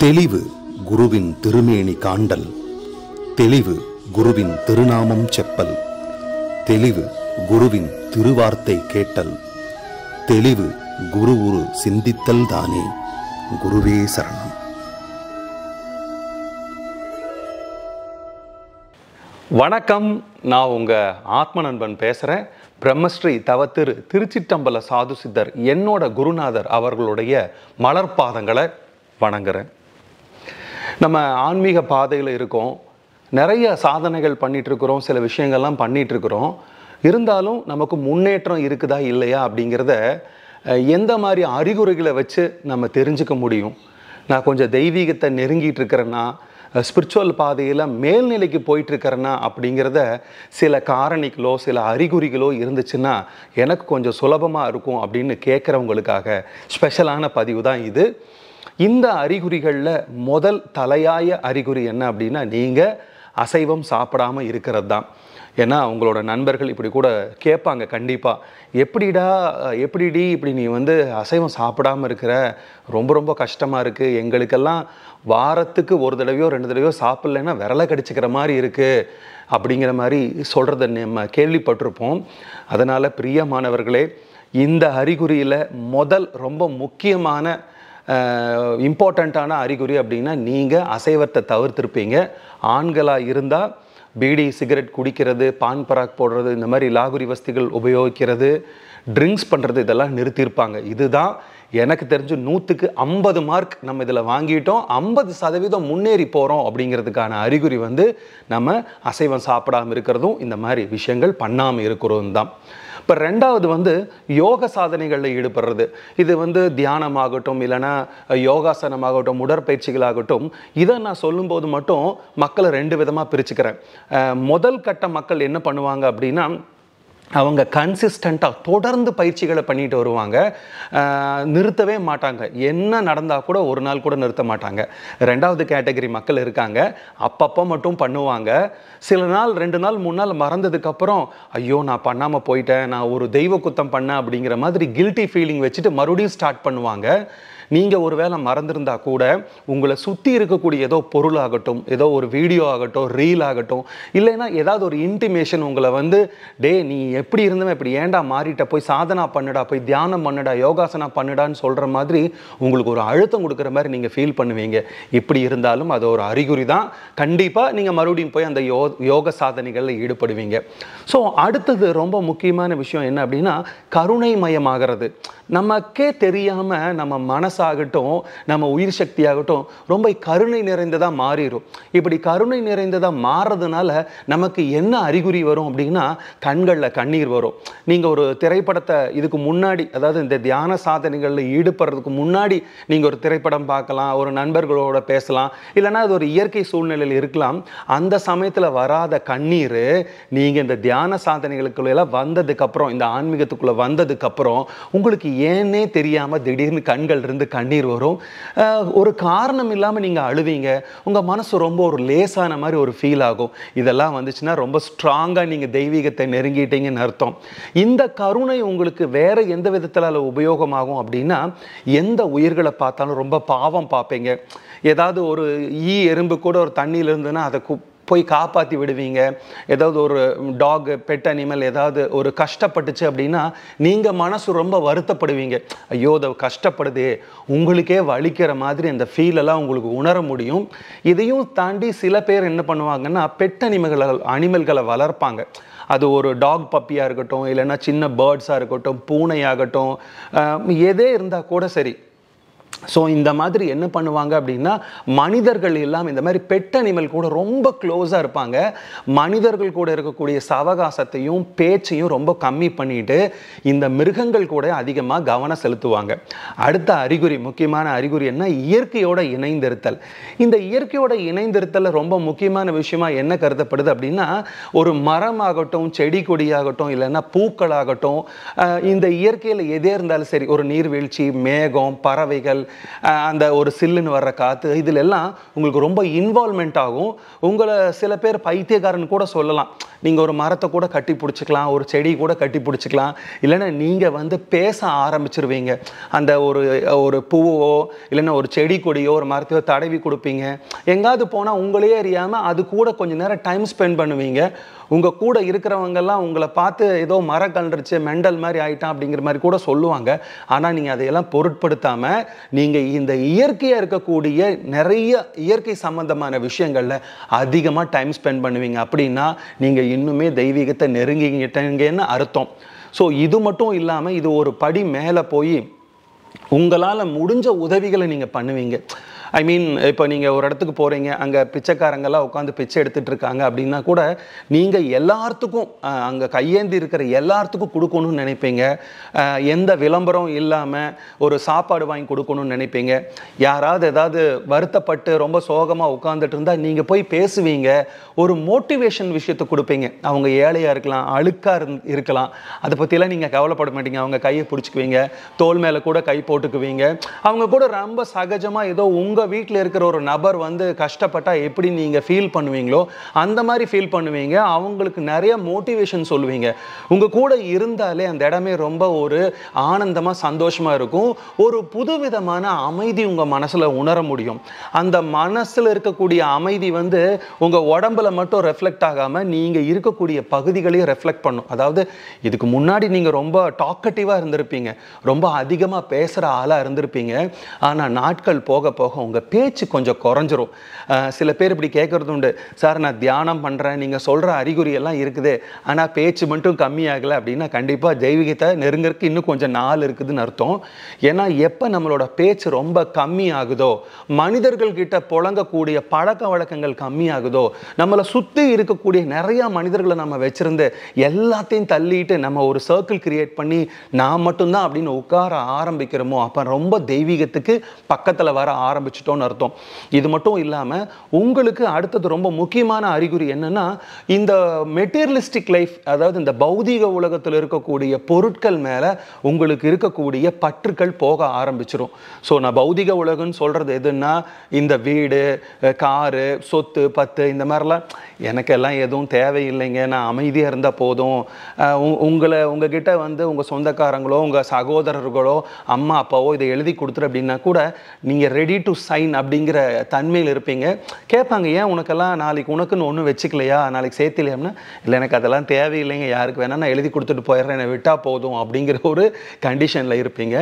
தெளிவு குருவின் திருமேனி காண்டல், தெளிவு குருவின் திருநாமம் செப்பல், தெளிவு குருவின் திருவார்த்தை கேட்டல், தெளிவு குரு உரு சிந்தித்தல் தானே. குருவே சரணம். வணக்கம், நான் உங்கள் ஆத்ம நண்பன் பேசுகிறேன். பிரம்மஸ்ரீ தவத்திரு திருச்சிற்றம்பல சாது சித்தர் என்னோட குருநாதர் அவர்களுடைய மலர்பாதங்களை வணங்குறேன். நம்ம ஆன்மீக பாதையில் இருக்கோம், நிறைய சாதனைகள் பண்ணிகிட்ருக்குறோம், சில விஷயங்கள்லாம் பண்ணிகிட்ருக்குறோம். இருந்தாலும் நமக்கு முன்னேற்றம் இருக்குதா இல்லையா அப்படிங்கிறத எந்த மாதிரி அறிகுறிகளை வச்சு நம்ம தெரிஞ்சுக்க முடியும்? நான் கொஞ்சம் தெய்வீகத்தை நெருங்கிட்டு இருக்கிறேன்னா, ஸ்பிரிச்சுவல் பாதையில் மேல்நிலைக்கு போயிட்டுருக்கிறேன்னா அப்படிங்கிறத சில காரணிகளோ சில அறிகுறிகளோ இருந்துச்சுன்னா எனக்கு கொஞ்சம் சுலபமாக இருக்கும் அப்படின்னு கேட்குறவங்களுக்காக ஸ்பெஷலான பதிவு தான் இது. இந்த அறிகுறிகளில் முதல் தலையாய அறிகுறி என்ன அப்படின்னா, நீங்கள் அசைவம் சாப்பிடாமல் இருக்கிறது தான். ஏன்னா உங்களோட நண்பர்கள் இப்படி கூட கேட்பாங்க கண்டிப்பாக, எப்படிடி இப்படி நீ அசைவம் சாப்பிடாமல் இருக்கிற, ரொம்ப ரொம்ப கஷ்டமாக இருக்குது, எங்களுக்கெல்லாம் வாரத்துக்கு ஒரு தடவையோ 2 தடவையோ சாப்பிட்லன்னா விரலை கடிச்சிக்கிற மாதிரி இருக்குது அப்படிங்கிற மாதிரி சொல்கிறத நம்ம கேள்விப்பட்டிருப்போம். அதனால் பிரியமானவர்களே, இந்த அறிகுறியில் முதல் ரொம்ப முக்கியமான இம்பார்ட்டண்ட்டான அறிகுறி அப்படின்னா, நீங்கள் அசைவத்தை தவிர்த்திருப்பீங்க. ஆண்களாக இருந்தால் பீடி சிகரெட் குடிக்கிறது, பான் பராக் போடுறது, இந்த மாதிரி லாகுரி வஸ்துகள் உபயோகிக்கிறது, ட்ரிங்க்ஸ் பண்ணுறது, இதெல்லாம் நிறுத்தியிருப்பாங்க. இதுதான் எனக்கு தெரிஞ்சு 100க்கு 50 மார்க் நம்ம இதில் வாங்கிட்டோம், 50% முன்னேறி போகிறோம் அப்படிங்கிறதுக்கான அறிகுறி நம்ம அசைவம் சாப்பிடாமல் இருக்கிறதும் இந்த மாதிரி விஷயங்கள் பண்ணாமல் இருக்கிறதும் தான். இப்போ ரெண்டாவது யோக சாதனைகளில் ஈடுபடுறது. இது தியானமாகட்டும், இல்லைனா யோகாசனமாகட்டும், உடற்பயிற்சிகளாகட்டும். இதை நான் சொல்லும்போது மட்டும் மக்களை 2 விதமாக பிரிச்சுக்கிறேன். முதல் கட்ட மக்கள் என்ன பண்ணுவாங்க அப்படின்னா, அவங்க கன்சிஸ்டண்ட்டாக தொடர்ந்து பயிற்சிகளை பண்ணிட்டு வருவாங்க, நிறுத்தவே மாட்டாங்க. என்ன நடந்தால் கூட ஒரு நாள் கூட நிறுத்த மாட்டாங்க. ரெண்டாவது கேட்டகரி மக்கள் இருக்காங்க, அப்பப்போ மட்டும் பண்ணுவாங்க. சில நாள் 2 நாள் 3 நாள் மறந்ததுக்கப்புறம், ஐயோ நான் பண்ணாமல் போயிட்டேன், நான் ஒரு தெய்வ குத்தம் பண்ணேன் அப்படிங்கிற மாதிரி கில்ட்டி ஃபீலிங் வச்சுட்டு மறுபடியும் ஸ்டார்ட் பண்ணுவாங்க. நீங்கள் ஒரு வேளை மறந்துருந்தா கூட உங்களை சுற்றி இருக்கக்கூடிய ஏதோ பொருளாகட்டும், ஏதோ ஒரு வீடியோ ஆகட்டும், ரீல் ஆகட்டும், இல்லைன்னா ஏதாவது ஒரு இன்டிமேஷன் உங்களை டே நீ எப்படி இருந்தவன் இப்படி ஏண்டா மாறிட்ட, போய் சாதனா பண்ணுடா, போய் தியானம் பண்ணுடா, யோகாசனா பண்ணுடான்னு சொல்கிற மாதிரி உங்களுக்கு ஒரு அழுத்தம் கொடுக்குற மாதிரி நீங்கள் ஃபீல் பண்ணுவீங்க. இப்படி இருந்தாலும் அது ஒரு அறிகுறி தான். கண்டிப்பாக நீங்கள் மறுபடியும் போய் அந்த யோக சாதனைகளில் ஈடுபடுவீங்க. ஸோ அடுத்தது ரொம்ப முக்கியமான விஷயம் என்ன அப்படின்னா, கருணை மயமாகிறது. நமக்கே தெரியாமல் நம்ம மனசாகட்டும், நம்ம உயிர் சக்தியாகட்டும் ரொம்ப கருணை நிறைந்ததாக மாறிடும். இப்படி கருணை நிறைந்ததாக மாறுறதுனால நமக்கு என்ன அறிகுறி வரும் அப்படின்னா, கண்களில் கண்ணீர் வரும். நீங்கள் ஒரு திரைப்படத்தை இதுக்கு முன்னாடி, அதாவது இந்த தியான சாதனைகளில் ஈடுபடுறதுக்கு முன்னாடி நீங்கள் ஒரு திரைப்படம் பார்க்கலாம், ஒரு நண்பர்களோட பேசலாம், இல்லைனா அது ஒரு இயற்கை சூழ்நிலையில் இருக்கலாம். அந்த சமயத்தில் வராத கண்ணீர் நீங்கள் இந்த தியான சாதனைகளுக்குள்ள வந்ததுக்கப்புறம், இந்த ஆன்மீகத்துக்குள்ளே வந்ததுக்கப்புறம் உங்களுக்கு ஏன்னே தெரியாமல் திடீர்னு கண்கள் இருந்து கண்ணீர் வரும். ஒரு காரணம் இல்லாமல் நீங்கள் அழுவீங்க. உங்கள் மனசு ரொம்ப ஒரு லேசான மாதிரி ஒரு ஃபீல் ஆகும். இதெல்லாம் வந்துச்சுன்னா ரொம்ப ஸ்ட்ராங்காக நீங்கள் தெய்வீகத்தை நெருங்கிட்டீங்கன்னு அர்த்தம். இந்த கருணை உங்களுக்கு வேறு எந்த விதத்தில் உபயோகமாகும் அப்படின்னா, எந்த உயிர்களை பார்த்தாலும் ரொம்ப பாவம் பார்ப்பீங்க. ஏதாவது ஒரு எறும்பு கூட ஒரு தண்ணியில் இருந்துன்னா அதை போய் காப்பாற்றி விடுவீங்க. ஏதாவது ஒரு டாக், பெட் அனிமல் ஏதாவது ஒரு கஷ்டப்பட்டுச்சு அப்படின்னா நீங்கள் மனசு ரொம்ப வருத்தப்படுவீங்க. ஐயோ அதை கஷ்டப்படுதே, உங்களுக்கே வலிக்கிற மாதிரி அந்த ஃபீலெல்லாம் உங்களுக்கு உணர முடியும். இதையும் தாண்டி சில பேர் என்ன பண்ணுவாங்கன்னா, பெட் அனிமல்களை வளர்ப்பாங்க. அது ஒரு டாக் பப்பியாக இருக்கட்டும், இல்லைன்னா சின்ன பேர்ட்ஸாக இருக்கட்டும், பூனையாகட்டும், எதே இருந்தால் கூட சரி. ஸோ இந்த மாதிரி என்ன பண்ணுவாங்க அப்படின்னா, மனிதர்கள் எல்லாம் இந்த மாதிரி பெட் அனிமல் கூட ரொம்ப க்ளோஸாக இருப்பாங்க. மனிதர்கள் கூட இருக்கக்கூடிய சவகாசத்தையும் பேச்சையும் ரொம்ப கம்மி பண்ணிட்டு இந்த மிருகங்கள் கூட அதிகமாக கவனம் செலுத்துவாங்க. அடுத்த அறிகுறி, முக்கியமான அறிகுறி என்ன? இயற்கையோட இணைந்திருத்தல். இந்த இயற்கையோட இணைந்திருத்தல் ரொம்ப முக்கியமான விஷயமா என்ன கருதப்படுது அப்படின்னா, ஒரு மரமாகட்டும், செடி கொடியாகட்டும், இல்லைன்னா பூக்களாகட்டும், இந்த இயற்கையில் எதே இருந்தாலும் சரி, ஒரு நீர்வீழ்ச்சி, மேகம், பறவைகள், பறவைகள், அந்த ஒரு சில்லுன்னு வர்ற காற்று, இதில் எல்லாம் உங்களுக்கு ரொம்ப இன்வால்மெண்ட் ஆகும். உங்களை சில பேர் பைத்தியக்காரன் கூட சொல்லலாம். நீங்கள் ஒரு மரத்தை கூட கட்டி பிடிச்சிக்கலாம், ஒரு செடி கூட கட்டி பிடிச்சிக்கலாம். இல்லைன்னா நீங்கள் வந்து பேச ஆரம்பிச்சிருவீங்க. அந்த ஒரு பூவோ இல்லைன்னா ஒரு செடி கொடியோ ஒரு மரத்தையோ தடவி கொடுப்பீங்க. எங்காவது போனால் உங்களையே அறியாமல் அது கூட கொஞ்சம் நேரம் டைம் ஸ்பெண்ட் பண்ணுவீங்க. உங்கள் கூட இருக்கிறவங்கெல்லாம் உங்களை பார்த்து ஏதோ மரம் கண்டுருச்சு, மெண்டல் மாதிரி ஆயிட்டான் அப்படிங்கிற மாதிரி கூட சொல்லுவாங்க. ஆனால் நீங்கள் அதையெல்லாம் பொருட்படுத்தாமல் நீங்கள் இந்த இயற்கையாக இருக்கக்கூடிய நிறைய இயற்கை சம்பந்தமான விஷயங்களில் அதிகமாக டைம் ஸ்பெண்ட் பண்ணுவீங்க. அப்படின்னா நீங்கள் இன்னுமே தெய்வீகத்தை நெருங்கிட்டீங்கன்னு அர்த்தம். ஸோ இது மட்டும் இல்லாமல் இது ஒரு படி மேலே போய் உங்களால் முடிஞ்ச உதவிகளை நீங்கள் பண்ணுவீங்க. ஐ மீன், இப்போ நீங்கள் ஒரு இடத்துக்கு போகிறீங்க, அங்கே பிச்சைக்காரங்கெல்லாம் உட்காந்து பிச்சை எடுத்துகிட்டு இருக்காங்க அப்படின்னா கூட நீங்கள் எல்லாத்துக்கும் அங்கே கையேந்தி இருக்கிற எல்லாத்துக்கும் கொடுக்கணும்னு நினைப்பீங்க. எந்த விளம்பரம் இல்லாமல் ஒரு சாப்பாடு வாங்கி கொடுக்கணும்னு நினைப்பீங்க. யாராவது ஏதாவது வருத்தப்பட்டு ரொம்ப சோகமாக உட்காந்துட்டு இருந்தால் நீங்கள் போய் பேசுவீங்க. ஒரு மோட்டிவேஷன் விஷயத்தை கொடுப்பீங்க. அவங்க ஏழையாக இருக்கலாம், அழுக்காக இருக்கலாம், அதை பற்றிலாம் நீங்கள் கவலைப்பட மாட்டீங்க. அவங்க கையை பிடிச்சிக்குவீங்க, தோல் மேலே கூட கை போட்டுக்குவீங்க. அவங்க கூட ரொம்ப சகஜமாக ஏதோ உங்கள் வீட்டில் இருக்கிற ஒரு நபர் வந்து கஷ்டப்பட்டா எப்படி நீங்கள் ஃபீல் பண்ணுவீங்களோ அந்த மாதிரி ஃபீல் பண்ணுவீங்க. அவங்களுக்கு நிறைய மோட்டிவேஷன் சொல்லுவீங்க. உங்கள் கூட இருந்தாலே அந்த இடமே ரொம்ப ஒரு ஆனந்தமாக சந்தோஷமாக இருக்கும். ஒரு புதுவிதமான அமைதி உங்கள் மனசில் உணர முடியும். அந்த மனசில் இருக்கக்கூடிய அமைதி வந்து உங்கள் உடம்புல மட்டும் ரெஃப்ளெக்ட் ஆகாமல் நீங்கள் இருக்கக்கூடிய பகுதிகளையும் ரெஃப்ளெக்ட் பண்ணும். அதாவது இதுக்கு முன்னாடி நீங்கள் ரொம்ப டாக்கட்டிவாக இருந்திருப்பீங்க, ரொம்ப அதிகமாக பேசுகிற ஆளாக இருந்திருப்பீங்க. ஆனால் நாட்கள் போக போக உங்கள் பேச்சு கொஞ்சம் குறைஞ்சிரும். சில பேர் இப்படி கேட்குறது உண்டு, சார் நான் தியானம் பண்ணுறேன், நீங்கள் சொல்கிற அறிகுறி எல்லாம் இருக்குது, ஆனால் பேச்சு மட்டும் கம்மியாகலை அப்படின்னா கண்டிப்பாக தெய்வீகத்தை நெருங்கிறதுக்கு இன்னும் கொஞ்சம் நாள் இருக்குதுன்னு அர்த்தம். ஏன்னா எப்போ நம்மளோட பேச்சு ரொம்ப கம்மி ஆகுதோ, மனிதர்கள்கிட்ட புழங்கக்கூடிய பழக்க வழக்கங்கள் கம்மியாகுதோ, நம்மளை சுற்றி இருக்கக்கூடிய நிறையா மனிதர்களை நம்ம வச்சுருந்து எல்லாத்தையும் தள்ளிட்டு நம்ம ஒரு சர்க்கிள் கிரியேட் பண்ணி நான் மட்டும்தான் அப்படின்னு உட்கார ஆரம்பிக்கிறோமோ, அப்போ ரொம்ப தெய்வீகத்துக்கு பக்கத்தில் வர ஆரம்பிச்சிட்டோன்னு அர்த்தம். இது மட்டும் இல்லாமல் உங்களுக்கு அடுத்தது ரொம்ப முக்கியமான அறிகுறி என்னன்னா, இந்த மெட்டீரியலிஸ்டிக் லைஃப், அதாவது இந்த பௌதீக உலகத்தில் இருக்கக்கூடிய பொருட்கள் மேலே உங்களுக்கு இருக்கக்கூடிய பற்றுக்கள் போக ஆரம்பிச்சிடும். ஸோ நான் பௌதிக உலகம்னு சொல்கிறது எதுன்னா, இந்த வீடு, காரு, சொத்து, பத்து, இந்த மாதிரிலாம் எனக்கெல்லாம் எதுவும் தேவையில்லைங்க, நான் அமைதியாக இருந்தால் போதும். உங்ககிட்ட வந்து உங்கள் சொந்தக்காரங்களோ உங்கள் சகோதரர்களோ அம்மா அப்பாவோ இதை எழுதி கொடுத்துரு அப்படின்னா கூட நீங்கள் ரெடி டு சைன் அப்படிங்கிற தன்மையில் இருப்பீங்க. கேட்பாங்க, ஏன் உனக்கெல்லாம் நாளைக்கு உனக்குன்னு ஒன்றும் வச்சுக்கலையா, நாளைக்கு சேர்த்துலையாம்னா, இல்லை எனக்கு அதெல்லாம் தேவையில்லைங்க, யாருக்கு வேணால் நான் எழுதி கொடுத்துட்டு போயிடுறேன், என்னை விட்டால் போதும் அப்படிங்கிற ஒரு கண்டிஷனில் இருப்பீங்க.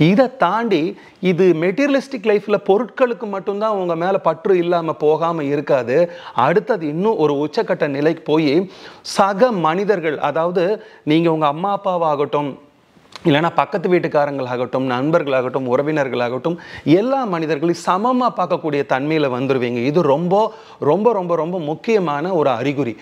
இதை தாண்டி இது மெட்டீரியலிஸ்டிக் லைஃப்பில் பொருட்களுக்கு மட்டும்தான் உங்கள் மேலே பற்று இல்லாமல் போகாமல் இருக்காது. அடுத்தது இன்னும் ஒரு உச்சக்கட்ட நிலைக்கு போய் சக மனிதர்கள், அதாவது நீங்கள் உங்கள் அம்மா அப்பாவாகட்டும், இல்லைனா பக்கத்து வீட்டுக்காரங்களாகட்டும், நண்பர்களாகட்டும், உறவினர்களாகட்டும், எல்லா மனிதர்களையும் சமமாக பார்க்கக்கூடிய தன்மையில் வந்துடுவீங்க. இது ரொம்ப ரொம்ப ரொம்ப ரொம்ப முக்கியமான ஒரு அறிகுறி.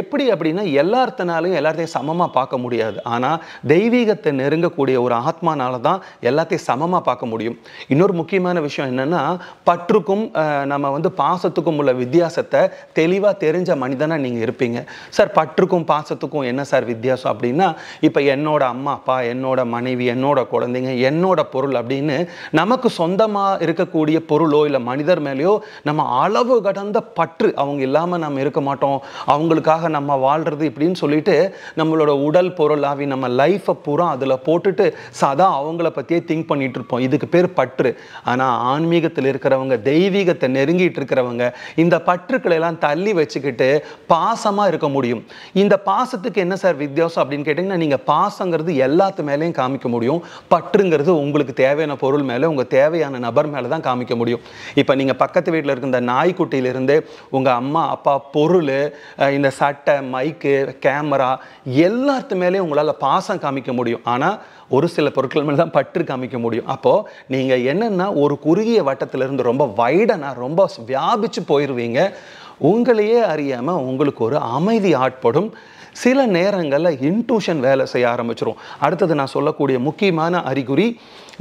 எப்படி அப்படின்னா, எல்லாத்தையும் சமமாக பார்க்க முடியாது. ஆனால் தெய்வீகத்தை நெருங்கக்கூடிய ஒரு ஆத்மானால தான் எல்லாத்தையும் சமமாக பார்க்க முடியும். இன்னொரு முக்கியமான விஷயம் என்னென்னா, பற்றுக்கும் நம்ம வந்து பாசத்துக்கும் உள்ள வித்தியாசத்தை தெளிவாக தெரிஞ்ச மனிதனாக நீங்கள் இருப்பீங்க. சார் பற்றுக்கும் பாசத்துக்கும் என்ன சார் வித்தியாசம் அப்படின்னா, இப்போ என்னோட அம்மா அப்பா, என்னோட மனைவி, என்னோட குழந்தைங்க, என்னோட பொருள் அப்படின்னு நமக்கு சொந்தமாக இருக்கக்கூடிய பொருளோ இல்லை மனிதர் மேலேயோ நம்ம அளவு கடந்த பற்று, அவங்க இல்லாமல் நம்ம இருக்க மாட்டோம், அவங்களுக்காக நம்ம வாழ்கிறது இப்படின்னு சொல்லிட்டு நம்மளோட உடல் பொருள் ஆவி நம்ம லைஃப்பை பூரா அதில் போட்டுட்டு சதா அவங்கள பற்றியே திங்க் பண்ணிட்டு இருப்போம். இதுக்கு பேர் பற்று. ஆனால் ஆன்மீகத்தில் இருக்கிறவங்க, தெய்வீகத்தை நெருங்கிட்டு இருக்கிறவங்க இந்த பற்றுக்களை எல்லாம் தள்ளி வச்சுக்கிட்டு பாசமாக இருக்க முடியும். இந்த பாசத்துக்கு என்ன சார் வித்தியாசம் அப்படின்னு கேட்டிங்கன்னா, நீங்கள் பாசங்கிறது எல்லாத்து மேலேயும் காமிக்க முடியும், பற்றுங்கிறது உங்களுக்கு தேவையான பொருள் மேலே, உங்கள் தேவையான நபர் மேலே தான் காமிக்க முடியும். இப்போ நீங்கள் பக்கத்து வீட்டில் இருக்க இந்த நாய்க்குட்டியிலிருந்து உங்கள் அம்மா அப்பா பொருள், இந்த சட்டை, மைக்கு, கேமரா எல்லாத்து மேலேயும் உங்களால் பாசம் காமிக்க முடியும். ஆனால் ஒரு சில பொருட்கள் மேலே தான் பற்று காமிக்க முடியும். அப்போது நீங்கள் என்னென்னா, ஒரு குறுகிய வட்டத்திலிருந்து ரொம்ப வைடனாக ரொம்ப வியாபிச்சு போயிடுவீங்க. உங்களையே அறியாமல் உங்களுக்கு ஒரு அமைதி ஆட்படும். சில நேரங்களில் இன்ட்யூஷன் வேலை செய்ய ஆரம்பிச்சிடும். அடுத்தது நான் சொல்லக்கூடிய முக்கியமான அறிகுறி,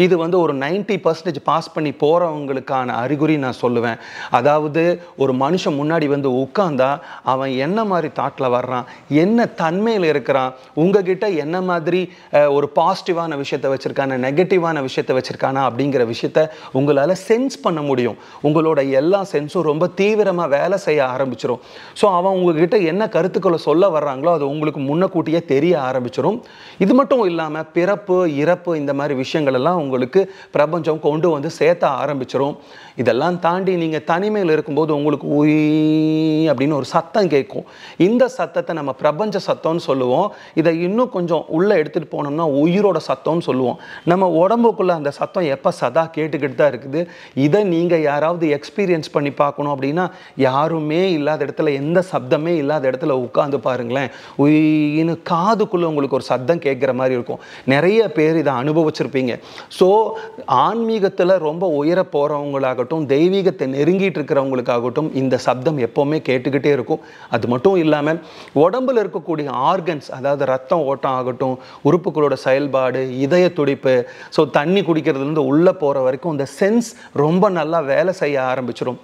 இது வந்து ஒரு 90% பாஸ் பண்ணி போகிறவங்களுக்கான அறிகுறி நான் சொல்லுவேன். அதாவது ஒரு மனுஷன் முன்னாடி வந்து உட்கார்ந்தா அவன் என்ன மாதிரி தாட்டில் வர்றான், என்ன தன்மையில் இருக்கிறான், உங்ககிட்ட என்ன மாதிரி ஒரு பாசிட்டிவான விஷயத்தை வச்சுருக்கான, நெகட்டிவான விஷயத்தை வச்சுருக்கானா அப்படிங்கிற விஷயத்த உங்களால் சென்ஸ் பண்ண முடியும். உங்களோட எல்லா சென்ஸும் ரொம்ப தீவிரமாக வேலை செய்ய ஆரம்பிச்சிடும். ஸோ அவன் உங்ககிட்ட என்ன கருத்துக்களை சொல்ல வர்றாங்களோ அது உங்களுக்கு முன்னக்கூட்டியே தெரிய ஆரம்பிச்சிடும். இது மட்டும் இல்லாமல் பிறப்பு இறப்பு இந்த மாதிரி விஷயங்கள் எல்லாம் உங்களுக்கு பிரபஞ்சம் கொண்டு வந்து சேர்த்த ஆரம்பிச்சிடும். இதெல்லாம் தாண்டி நீங்கள் தனிமையில் இருக்கும்போது உங்களுக்கு உய் அப்படின்னு ஒரு சத்தம் கேட்கும். இந்த சத்தத்தை நம்ம பிரபஞ்ச சத்தம்னு சொல்லுவோம். இதை இன்னும் கொஞ்சம் உள்ளே எடுத்துகிட்டு போனோம்னா உயிரோட சத்தம்னு சொல்லுவோம். நம்ம உடம்புக்குள்ளே அந்த சத்தம் எப்போ சதா கேட்டுக்கிட்டு தான் இருக்குது. இதை நீங்கள் யாராவது எக்ஸ்பீரியன்ஸ் பண்ணி பார்க்கணும் அப்படின்னா யாருமே இல்லாத இடத்துல, எந்த சப்தமே இல்லாத இடத்துல உட்காந்து பாருங்களேன். உயின்னு காதுக்குள்ளே உங்களுக்கு ஒரு சத்தம் கேட்குற மாதிரி இருக்கும். நிறைய பேர் இதை அனுபவிச்சிருப்பீங்க. ஸோ ஆன்மீகத்தில் ரொம்ப உயர போகிறவங்களாகட்டும், தெய்வீகத்தை நெருங்கிட்டு இருக்கிறவங்களுக்காகட்டும் இந்த சப்தம் எப்போவுமே கேட்டுக்கிட்டே இருக்கும். அது மட்டும் இல்லாமல் உடம்பில் இருக்கக்கூடிய ஆர்கன்ஸ், அதாவது ரத்தம் ஓட்டம் ஆகட்டும், உறுப்புகளோட செயல்பாடு, இதய துடிப்பு, ஸோ தண்ணி குடிக்கிறதுலேருந்து உள்ளே போகிற வரைக்கும் இந்த சென்ஸ் ரொம்ப நல்லா வேலை செய்ய ஆரம்பிச்சிடும்.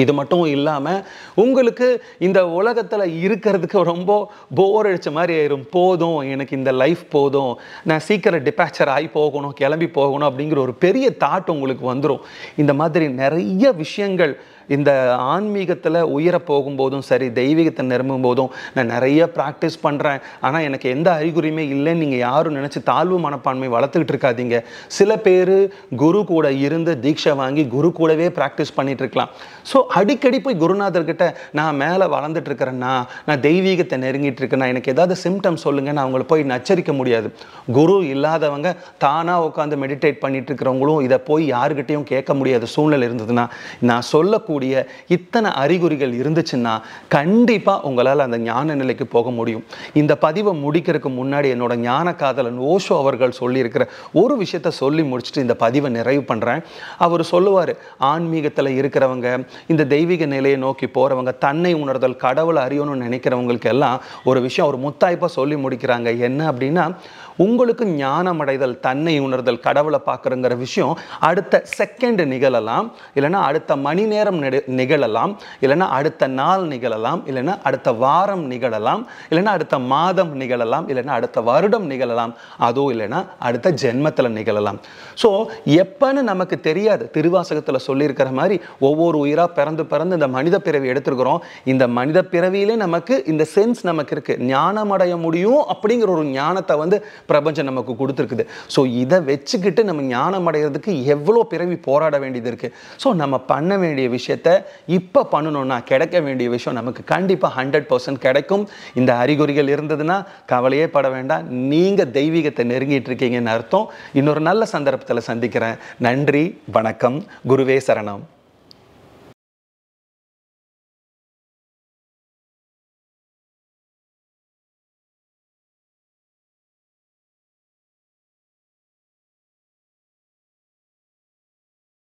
இது மட்டும் இல்லாமல் உங்களுக்கு இந்த உலகத்தில் இருக்கிறதுக்கு ரொம்ப போர் அடித்த மாதிரி ஆயிரும். போதும், எனக்கு இந்த லைஃப் போதும், நான் சீக்கிரம் டிபாச்சர் ஆகி போகணும், கிளம்பி போகணும் அப்படிங்கிற ஒரு பெரிய தாட் உங்களுக்கு வந்துடும். இந்த மாதிரி நிறைய விஷயங்கள் இந்த ஆன்மீகத்தில் உயர போகும்போதும் சரி, தெய்வீகத்தை நிரம்பும் போதும் நான் நிறைய ப்ராக்டிஸ் பண்ணுறேன், ஆனால் எனக்கு எந்த அறிகுறியுமே இல்லைன்னு நீங்கள் யாரும் நினச்சி தாழ்வு மனப்பான்மை வளர்த்துக்கிட்டு இருக்காதீங்க. சில பேர் குரு கூட இருந்து தீட்சை வாங்கி குரு கூடவே ப்ராக்டிஸ் பண்ணிட்டு இருக்கலாம். ஸோ அடிக்கடி போய் குருநாதர்கிட்ட நான் மேலே வளர்ந்துட்டு இருக்கிறேன்னா, நான் தெய்வீகத்தை நெருங்கிட்டு இருக்கேன்னா, எனக்கு ஏதாவது சிம்டம் சொல்லுங்கள், நான் அவங்கள போய் நச்சரிக்க முடியாது. குரு இல்லாதவங்க தானாக உட்காந்து மெடிடேட் பண்ணிட்டு இருக்கிறவங்களும் இதை போய் யாருக்கிட்டையும் கேட்க முடியாத சூழ்நிலை இருந்ததுன்னா, நான் சொல்லக்கூடிய இத்தனை அறிகுறிகள் இருந்துச்சுன்னா கண்டிப்பாக உங்களால் அந்த ஞான நிலைக்கு போக முடியும். இந்த பதிவை முடிக்கிறதுக்கு முன்னாடி என்னோட ஞான காதலன் ஓஷோ அவர்கள் சொல்லியிருக்கிற ஒரு விஷயத்தை சொல்லி முடிச்சுட்டு இந்த பதிவை நிறைவு பண்ணுறேன். அவர் சொல்லுவார், ஆன்மீகத்தில் இருக்கிறவங்க, இந்த தெய்வீக நிலையை நோக்கி போகிறவங்க, தன்னை உணர்தல், கடவுளை அறியணும்னு நினைக்கிறவங்களுக்கு எல்லாம் ஒரு விஷயம் ஒரு முத்தாய்ப்பாக சொல்லி முடிக்கிறாங்க. என்ன அப்படின்னா, உங்களுக்கு ஞானம் அடைதல், தன்னை உணர்தல், கடவுளை பார்க்குறங்கிற விஷயம் அடுத்த செகண்ட் நிகழலாம், இல்லைன்னா அடுத்த மணி நேரம் நிகழலாம், இல்லைன்னா அடுத்த நாள் நிகழலாம், இல்லைன்னா அடுத்த வாரம் நிகழலாம், இல்லைன்னா அடுத்த மாதம் நிகழலாம், இல்லைன்னா அடுத்த வருடம் நிகழலாம், அதுவும் இல்லைன்னா அடுத்த ஜென்மத்தில் நிகழலாம். ஸோ எப்பன்னு நமக்கு தெரியாது. திருவாசகத்தில் சொல்லியிருக்கிற மாதிரி ஒவ்வொரு உயிராக பிறந்து பிறந்து இந்த மனித பிறவி எடுத்துருக்கிறோம். இந்த மனித பிறவியிலே நமக்கு இந்த சென்ஸ் நமக்கு இருக்குது, ஞானம் அடைய முடியும் அப்படிங்கிற ஒரு ஞானத்தை வந்து பிரபஞ்சம் நமக்கு கொடுத்துருக்குது. ஸோ இதை வச்சுக்கிட்டு நம்ம ஞானம் அடைகிறதுக்கு எவ்வளோ பிறவி போராட வேண்டியது இருக்குது. ஸோ நம்ம பண்ண வேண்டிய விஷயத்தை இப்போ பண்ணணும்னா கிடைக்க வேண்டிய விஷயம் நமக்கு கண்டிப்பாக 100% கிடைக்கும். இந்த அறிகுறிகள் இருந்ததுன்னா கவலையே பட வேண்டாம், நீங்கள் தெய்வீகத்தை நெருங்கிட்டு இருக்கீங்கன்னு அர்த்தம். இன்னொரு நல்ல சந்தர்ப்பத்தில் சந்திக்கிறேன். நன்றி, வணக்கம், குருவே சரணம்.